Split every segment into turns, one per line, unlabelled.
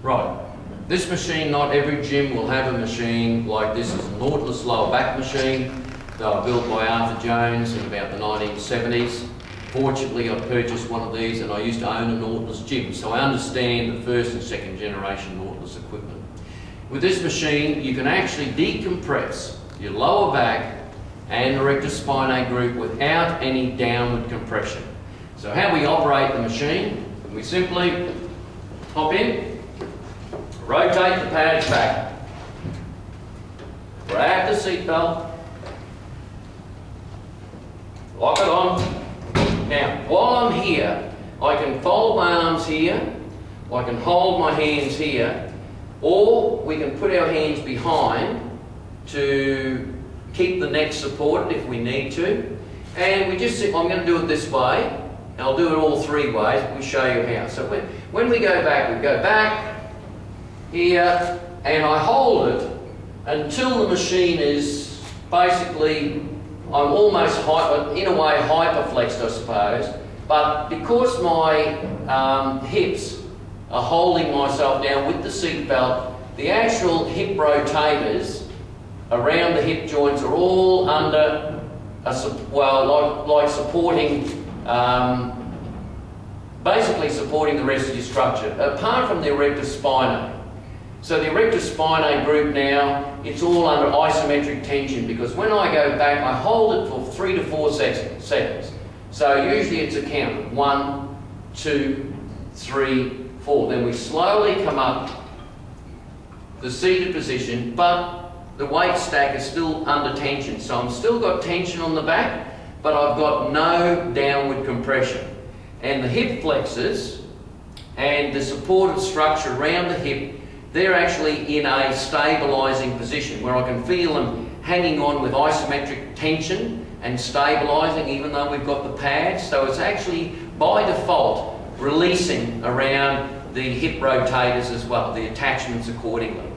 Right. This machine, not every gym will have a machine like this. It's a Nautilus lower back machine. They were built by Arthur Jones in about the 1970s. Fortunately, I purchased one of these and I used to own a Nautilus gym, so I understand the first and second generation Nautilus equipment. With this machine, you can actually decompress your lower back and the rectus spinae group without any downward compression. So how we operate the machine, we simply hop in, rotate the pads back, grab the seat belt, lock it on. Now, while I'm here, I can fold my arms here, I can hold my hands here, or we can put our hands behind to keep the neck supported if we need to. And we just, I'm going to do it this way. I'll do it all three ways. We'll show you how. So when we go back here, and I hold it until the machine is basically, I'm almost, in a way, hyperflexed, I suppose. But because my hips are holding myself down with the seat belt, the actual hip rotators around the hip joints are all under, like supporting, basically supporting the rest of your structure, apart from the erectus spinae. So the erectus spinae group now, it's all under isometric tension, because when I go back, I hold it for 3 to 4 seconds. So usually it's a count of 1, 2, 3, 4. Then we slowly come up the seated position, but the weight stack is still under tension. So I'm still got tension on the back, but I've got no downward compression. And the hip flexors and the supportive structure around the hip, they're actually in a stabilising position where I can feel them hanging on with isometric tension and stabilising even though we've got the pads. So it's actually by default releasing around the hip rotators as well, the attachments accordingly.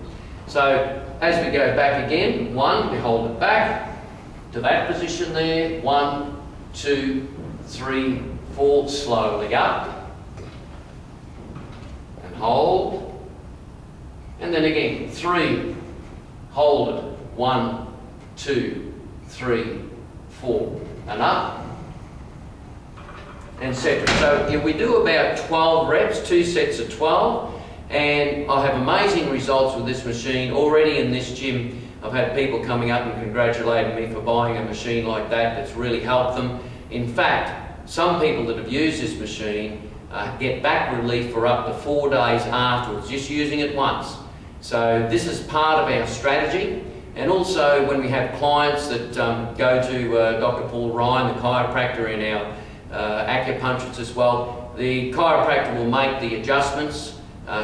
So as we go back again, 1, we hold it back to that position there, 1, 2, 3, 4, slowly up and hold. And then again, 3, hold it, 1, 2, 3, 4, and up, etc. So we do about 12 reps, 2 sets of 12, and I have amazing results with this machine. Already in this gym, I've had people coming up and congratulating me for buying a machine like that that's really helped them. In fact, some people that have used this machine get back relief for up to 4 days afterwards, just using it once. So this is part of our strategy. And also when we have clients that go to Dr. Paul Ryan, the chiropractor, and our acupuncturists as well, the chiropractor will make the adjustments.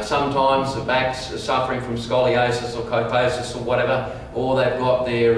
Sometimes the back's suffering from scoliosis or kyphosis or whatever, or they've got their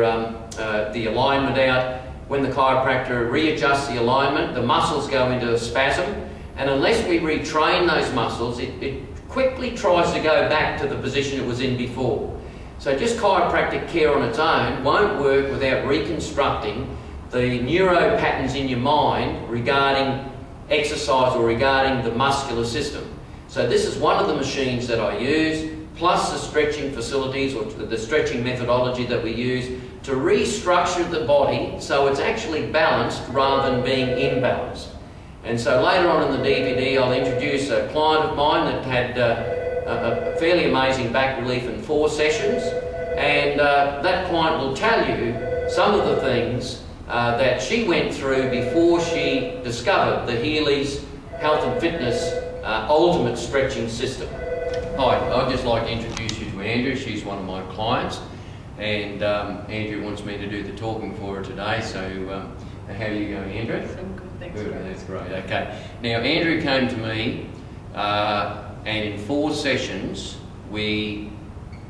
the alignment out. When the chiropractor readjusts the alignment, the muscles go into a spasm, and unless we retrain those muscles, it quickly tries to go back to the position it was in before. So just chiropractic care on its own won't work without reconstructing the neuro patterns in your mind regarding exercise or regarding the muscular system. So this is one of the machines that I use, plus the stretching facilities or the stretching methodology that we use to restructure the body so it's actually balanced rather than being imbalanced. And so later on in the DVD I'll introduce a client of mine that had a fairly amazing back relief in 4 sessions, and that client will tell you some of the things that she went through before she discovered the Healy's Health and Fitness Ultimate Stretching System. Hi, I'd just like to introduce you to Andrew. She's one of my clients, and Andrew wants me to do the talking for her today. So how are you going, Andrew?
I'm good, thanks.
Good, that's great. Okay. Now Andrew came to me, and in 4 sessions we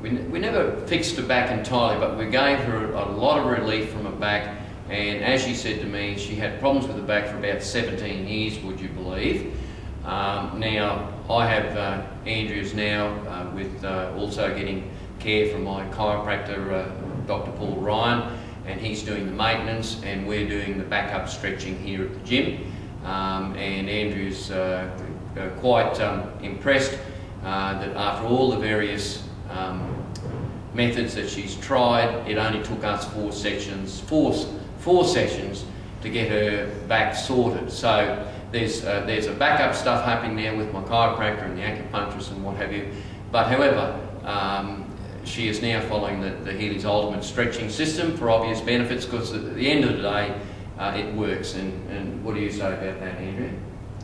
never fixed her back entirely, but we gave her a lot of relief from her back. And as she said to me, she had problems with her back for about 17 years, would you believe? Now, I have Andrew's now with also getting care from my chiropractor, Dr. Paul Ryan, and he's doing the maintenance, and we're doing the backup stretching here at the gym. And Andrew's quite impressed that after all the various methods that she's tried, it only took us four sessions to get her back sorted. So there's a backup stuff happening there with my chiropractor and the acupuncturist and what have you. But however, she is now following the Healy's Ultimate Stretching System for obvious benefits, because at the end of the day, it works. And what do you say about that, Andrea?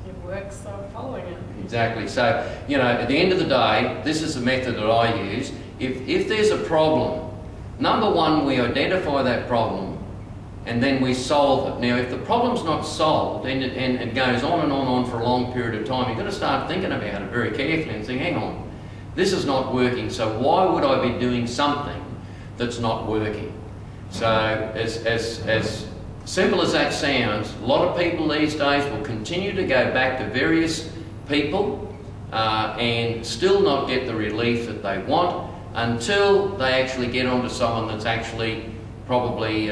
It works, so I'm following it.
Exactly. So, you know, at the end of the day, this is the method that I use. If there's a problem, number one, we identify that problem and then we solve it. Now, if the problem's not solved and it goes on and on for a long period of time, you've got to start thinking about it very carefully and think, hang on, this is not working, so why would I be doing something that's not working? So, as simple as that sounds, a lot of people these days will continue to go back to various people and still not get the relief that they want until they actually get onto someone that's actually probably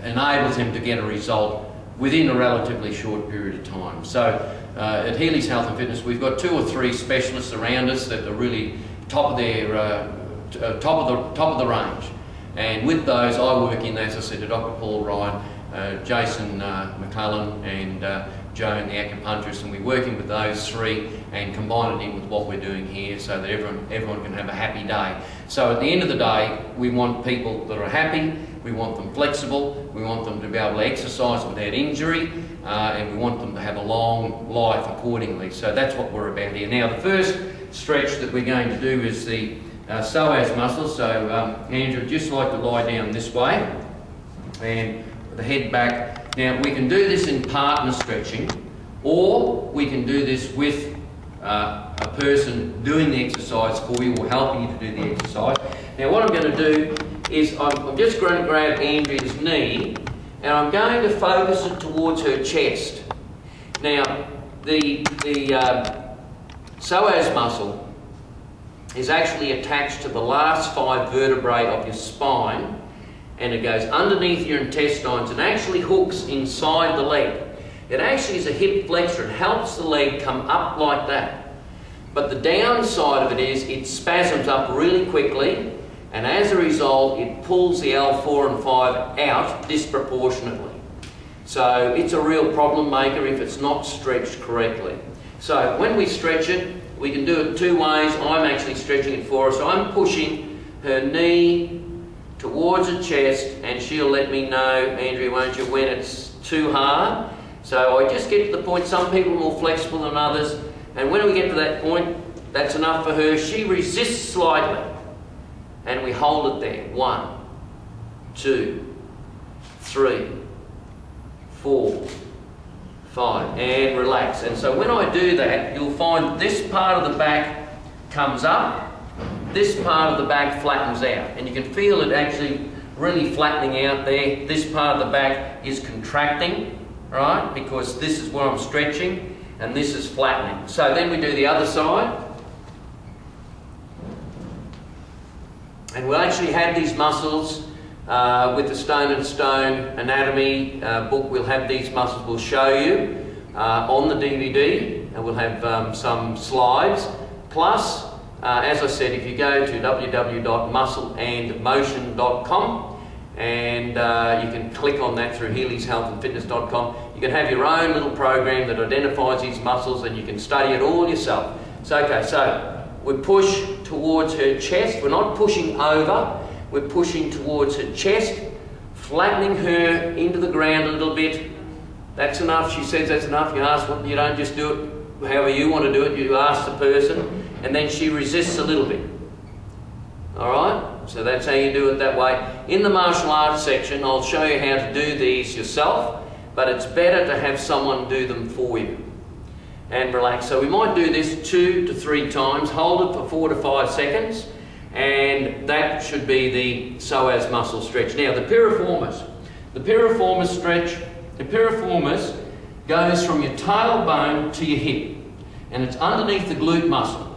enables them to get a result within a relatively short period of time. So at Healy's Health and Fitness, we've got 2 or 3 specialists around us that are really top of the range. And with those, I work in, as I said, to Dr. Paul Ryan, Jason McClellan and Joan, the acupuncturist, and we're working with those 3 and combining it in with what we're doing here so that everyone can have a happy day. So at the end of the day, we want people that are happy, we want them flexible, we want them to be able to exercise without injury, and we want them to have a long life accordingly. So that's what we're about here. Now, the first stretch that we're going to do is the psoas muscles. So Andrew, I'd just like to lie down this way and the head back. Now, we can do this in partner stretching, or we can do this with a person doing the exercise for you or helping you to do the exercise. Now, what I'm going to do is I'm just going to grab Andrea's knee and I'm going to focus it towards her chest. Now, the psoas muscle is actually attached to the last 5 vertebrae of your spine, and it goes underneath your intestines and actually hooks inside the leg. It actually is a hip flexor. It helps the leg come up like that. But the downside of it is it spasms up really quickly, and as a result it pulls the L4 and 5 out disproportionately. So it's a real problem maker if it's not stretched correctly. So when we stretch it, we can do it 2 ways. I'm actually stretching it for her. So I'm pushing her knee towards her chest, and she'll let me know, Andrea, won't you, when it's too hard. So I just get to the point. Some people are more flexible than others, and when we get to that point, that's enough for her. She resists slightly, and we hold it there. 1, 2, 3, 4, 5, and relax. And so when I do that, you'll find this part of the back comes up, this part of the back flattens out, and you can feel it actually really flattening out there. This part of the back is contracting, right, because this is where I'm stretching, and this is flattening. So then we do the other side, and we'll actually have these muscles with the Stone and Stone anatomy book. We'll have these muscles. We'll show you on the DVD, and we'll have some slides. Plus, as I said, if you go to www.muscleandmotion.com and you can click on that through healyshealthandfitness.com, you can have your own little program that identifies these muscles, and you can study it all yourself. So, okay, so we push towards her chest. We're not pushing over, we're pushing towards her chest, flattening her into the ground a little bit. That's enough. She says that's enough. You ask, you don't just do it however you want to do it. You ask the person, and then she resists a little bit. Alright? So that's how you do it that way. In the martial arts section, I'll show you how to do these yourself, but it's better to have someone do them for you. And relax. So we might do this 2 to 3 times. Hold it for 4 to 5 seconds, and that should be the psoas muscle stretch. Now, the piriformis. The piriformis stretch, the piriformis goes from your tailbone to your hip, and it's underneath the glute muscle.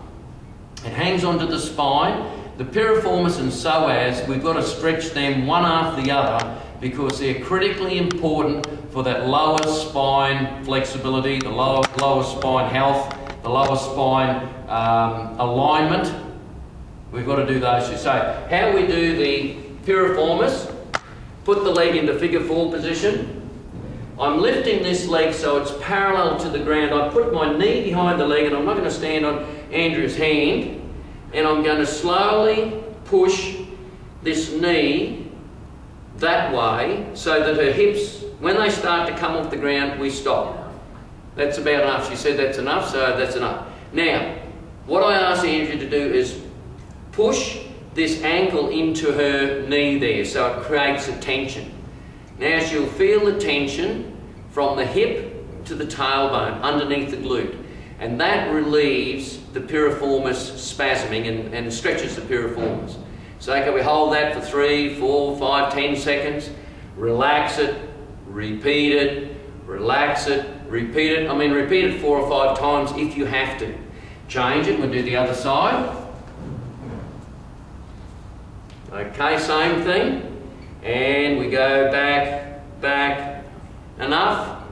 It hangs onto the spine. The piriformis and psoas, we've got to stretch them one after the other because they're critically important for that lower spine flexibility, the lower spine health, the lower spine alignment. We've got to do those two. So how we do the piriformis, put the leg into figure 4 position. I'm lifting this leg so it's parallel to the ground. I put my knee behind the leg, and I'm not going to stand on Andrea's hand, and I'm going to slowly push this knee that way so that her hips, when they start to come off the ground, we stop. That's about enough. She said that's enough, so that's enough. Now, what I asked Andrea to do is push this ankle into her knee there so it creates a tension. Now she'll feel the tension from the hip to the tailbone underneath the glute, and that relieves the piriformis spasming and stretches the piriformis. So okay, we hold that for 3, 4, 5, 10 seconds, relax it, repeat it, relax it, repeat it. I mean, repeat it 4 or 5 times if you have to. Change it, we'll do the other side. Okay, same thing. And we go back, back, enough.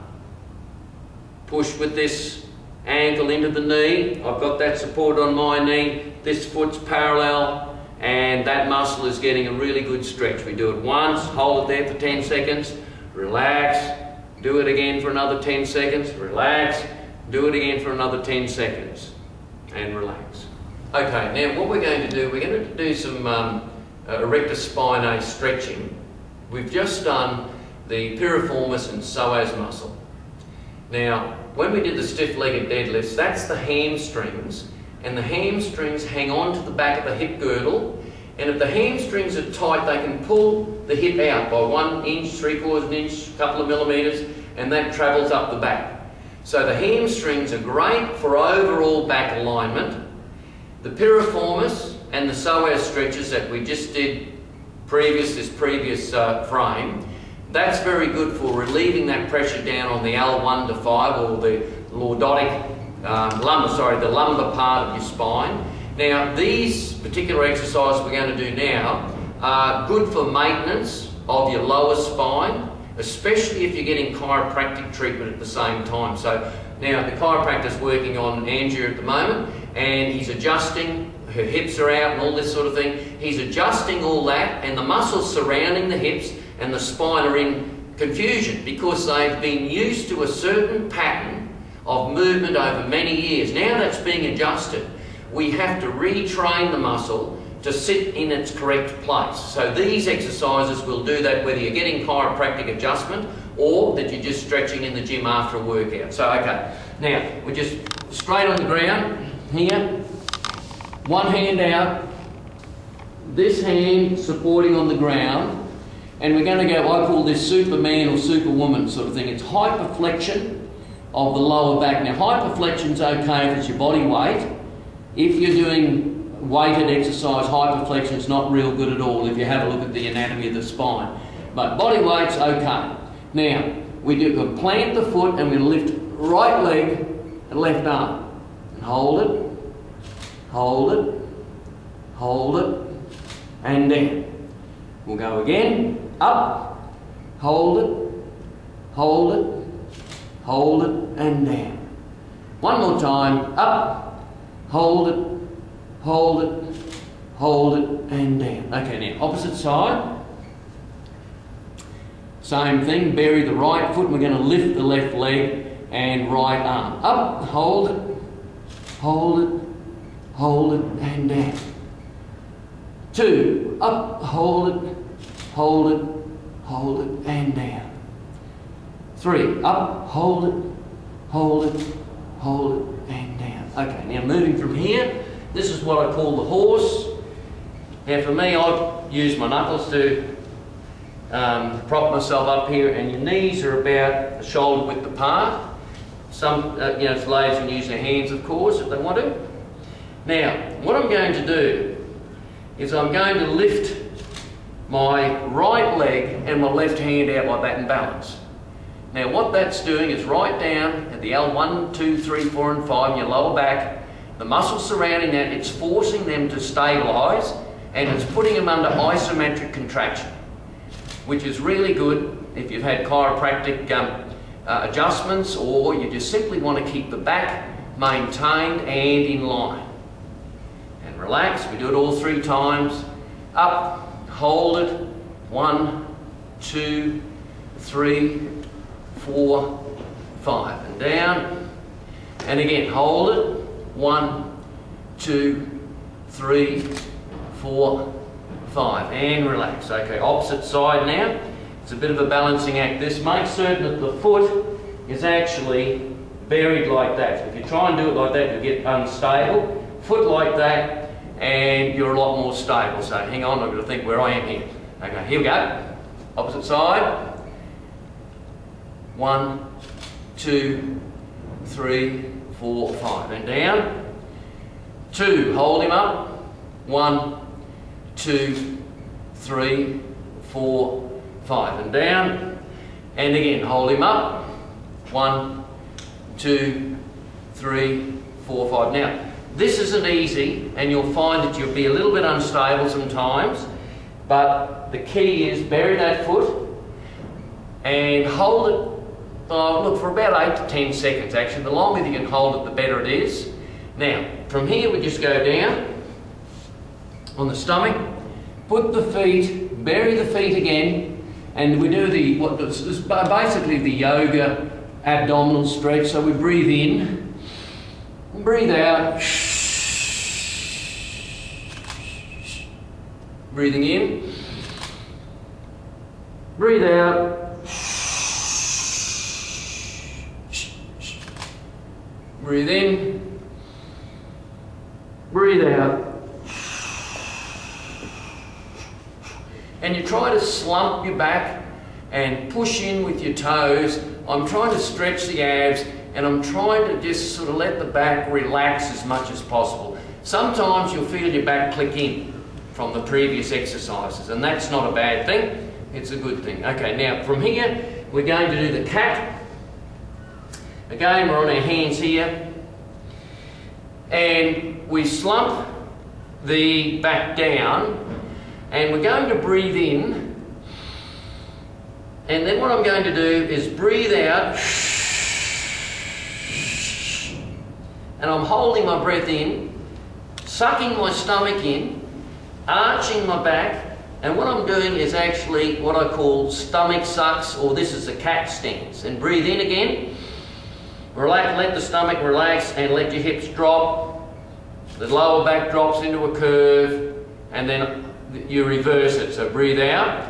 Push with this ankle into the knee. I've got that support on my knee. This foot's parallel, and that muscle is getting a really good stretch. We do it once, hold it there for 10 seconds, relax, do it again for another 10 seconds, relax, do it again for another 10 seconds, and relax. Okay, now what we're going to do, we're going to do some erector spinae stretching. We've just done the piriformis and psoas muscle. Now, when we did the stiff-legged deadlifts, that's the hamstrings, and the hamstrings hang on to the back of the hip girdle, and if the hamstrings are tight, they can pull the hip out by 1 inch, 3/4 inch, a couple of millimetres, and that travels up the back. So the hamstrings are great for overall back alignment. The piriformis and the psoas stretches that we just did this previous frame, that's very good for relieving that pressure down on the L1 to 5, or the lordotic, the lumbar part of your spine. Now, these particular exercises we're going to do now are good for maintenance of your lower spine, especially if you're getting chiropractic treatment at the same time. So now the chiropractor's working on Andrea at the moment, and he's adjusting, her hips are out and all this sort of thing. He's adjusting all that, and the muscles surrounding the hips and the spine are in confusion because they've been used to a certain pattern of movement over many years. Now that's being adjusted. We have to retrain the muscle to sit in its correct place. So these exercises will do that whether you're getting chiropractic adjustment or that you're just stretching in the gym after a workout. So okay, now we're just straight on the ground here, one hand out, this hand supporting on the ground, and we're going to go, I call this Superman or Superwoman sort of thing. It's hyperflexion of the lower back. Now hyperflexion's okay if it's your body weight. If you're doing weighted exercise, hyperflexion is not real good at all if you have a look at the anatomy of the spine. But body weight's okay. Now, we'll plant the foot and we'll lift right leg and left arm. And hold it, hold it, hold it, and down. We'll go again, up, hold it, hold it, hold it, and down. One more time, up, hold it, hold it, hold it, and down. Okay, now opposite side. Same thing, bury the right foot, and we're going to lift the left leg and right arm. Up, hold it, hold it, hold it, and down. 2, up, hold it, hold it, hold it, and down. 3, up, hold it, hold it, hold it, and down. Okay, now moving from here, this is what I call the horse. Now for me, I use my knuckles to prop myself up here, and your knees are about shoulder width apart. Some, ladies can use their hands, of course, if they want to. Now, what I'm going to do is I'm going to lift my right leg and my left hand out like that and balance. Now, what that's doing is right down at the L1, 2, 3, 4, and 5 in your lower back, the muscles surrounding that, it's forcing them to stabilise, and it's putting them under isometric contraction, which is really good if you've had chiropractic adjustments, or you just simply want to keep the back maintained and in line. And relax, we do it all 3 times. Up, hold it, 1, 2, 3, 4, 5. And down, and again, hold it, 1, 2, 3, 4, 5. And relax. Okay, opposite side now. It's a bit of a balancing act. This makes certain that the foot is actually buried like that. If you try and do it like that, you'll get unstable. Foot like that, and you're a lot more stable. So hang on, I've got to think where I am here. Okay, here we go. Opposite side. 1, 2, 3, 4, 5. And down. 2, hold him up. 1, 2, 3, 4, 5. And down. And again, hold him up. 1, 2, 3, 4, 5. Now, this isn't easy, and you'll find that you'll be a little bit unstable sometimes, but the key is bury that foot and hold it, look, for about 8 to 10 seconds actually. The longer you can hold it, the better it is. Now, from here we just go down on the stomach, put the feet, bury the feet again, and we do basically the yoga abdominal stretch. So we breathe in, breathe out, breathing in, breathe out, breathe in, breathe out. And you try to slump your back and push in with your toes. I'm trying to stretch the abs, and I'm trying to just sort of let the back relax as much as possible. Sometimes you'll feel your back click in from the previous exercises, and that's not a bad thing, it's a good thing. Okay, now from here we're going to do the cat. Again, we're on our hands here, and we slump the back down, and we're going to breathe in, and then what I'm going to do is breathe out, and I'm holding my breath in, sucking my stomach in, arching my back, and what I'm doing is actually what I call stomach sucks, or this is a cat stance. And breathe in again, relax, let the stomach relax, and let your hips drop. The lower back drops into a curve, and then you reverse it. So breathe out,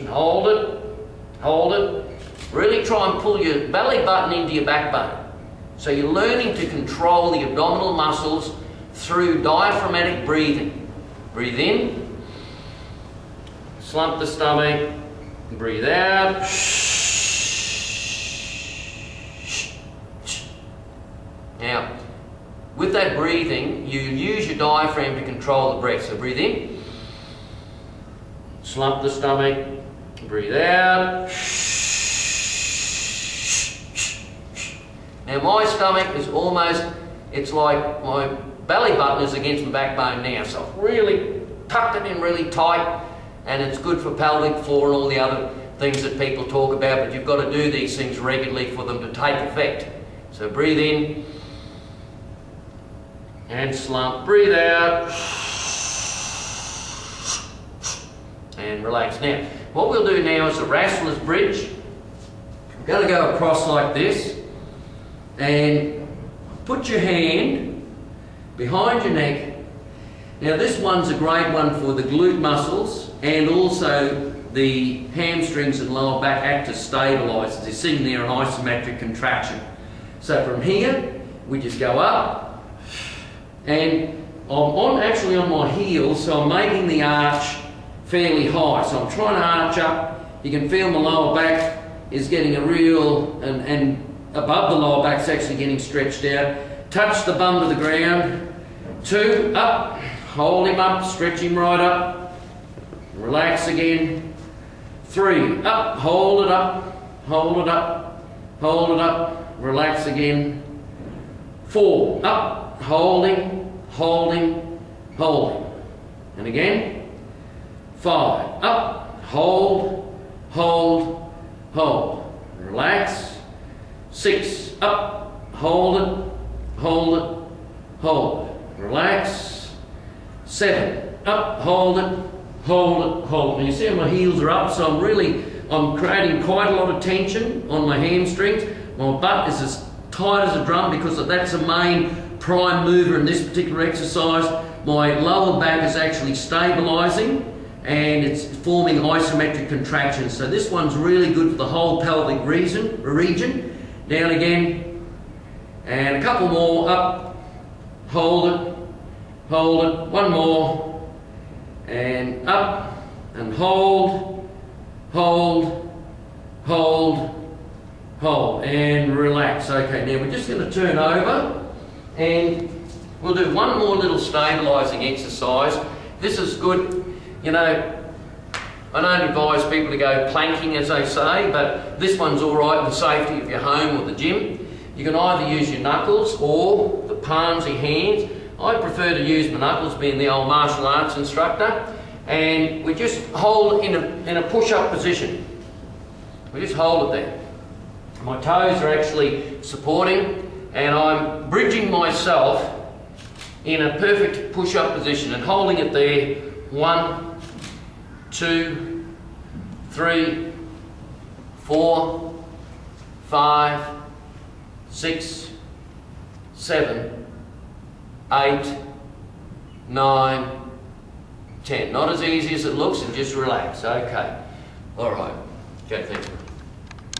and hold it, really try and pull your belly button into your backbone. So you're learning to control the abdominal muscles through diaphragmatic breathing. Breathe in, slump the stomach, breathe out. Now, with that breathing, you use your diaphragm to control the breath. So breathe in, slump the stomach, breathe out. Now my stomach is almost, it's like my belly button is against my backbone now. So I've really tucked it in really tight, and it's good for pelvic floor and all the other things that people talk about, but you've got to do these things regularly for them to take effect. So breathe in, and slump, breathe out, and relax. Now, what we'll do now is a wrestler's bridge. We're going to go across like this, and put your hand behind your neck. Now this one's a great one for the glute muscles, and also the hamstrings and lower back act as stabilisers. You're seeing there an isometric contraction. So from here, we just go up, and I'm actually on my heels, so I'm making the arch fairly high. So I'm trying to arch up. You can feel my lower back is getting a real, and above the lower back's actually getting stretched out. Touch the bum to the ground. 2, up, hold him up, stretch him right up. Relax again. 3, up, hold it up, hold it up, hold it up, relax again. 4, up, holding, holding, holding. And again. 5, up, hold, hold, hold. Relax. 6, up, hold it, hold it, hold it. Relax. 7, up, hold it, hold it, hold it. And you see how my heels are up, so I'm creating quite a lot of tension on my hamstrings. My butt is as tight as a drum because that's the main prime mover in this particular exercise. My lower back is actually stabilising and it's forming isometric contractions. So this one's really good for the whole pelvic region. Down again, and a couple more, up, hold it, one more, and up, and hold, and relax. Okay, now we're just going to turn over, and we'll do one more little stabilising exercise. This is good, you know, I don't advise people to go planking, as they say, but this one's all right in the safety of your home or the gym. You can either use your knuckles or the palms of your hands. I prefer to use my knuckles, being the old martial arts instructor, and we just hold in a push-up position. We just hold it there. My toes are actually supporting, and I'm bridging myself in a perfect push-up position and holding it there. 1, 2, 3, 4, 5, 6, 7, 8, 9, 10. Not as easy as it looks, and just relax. Okay. All right. Okay, thank you.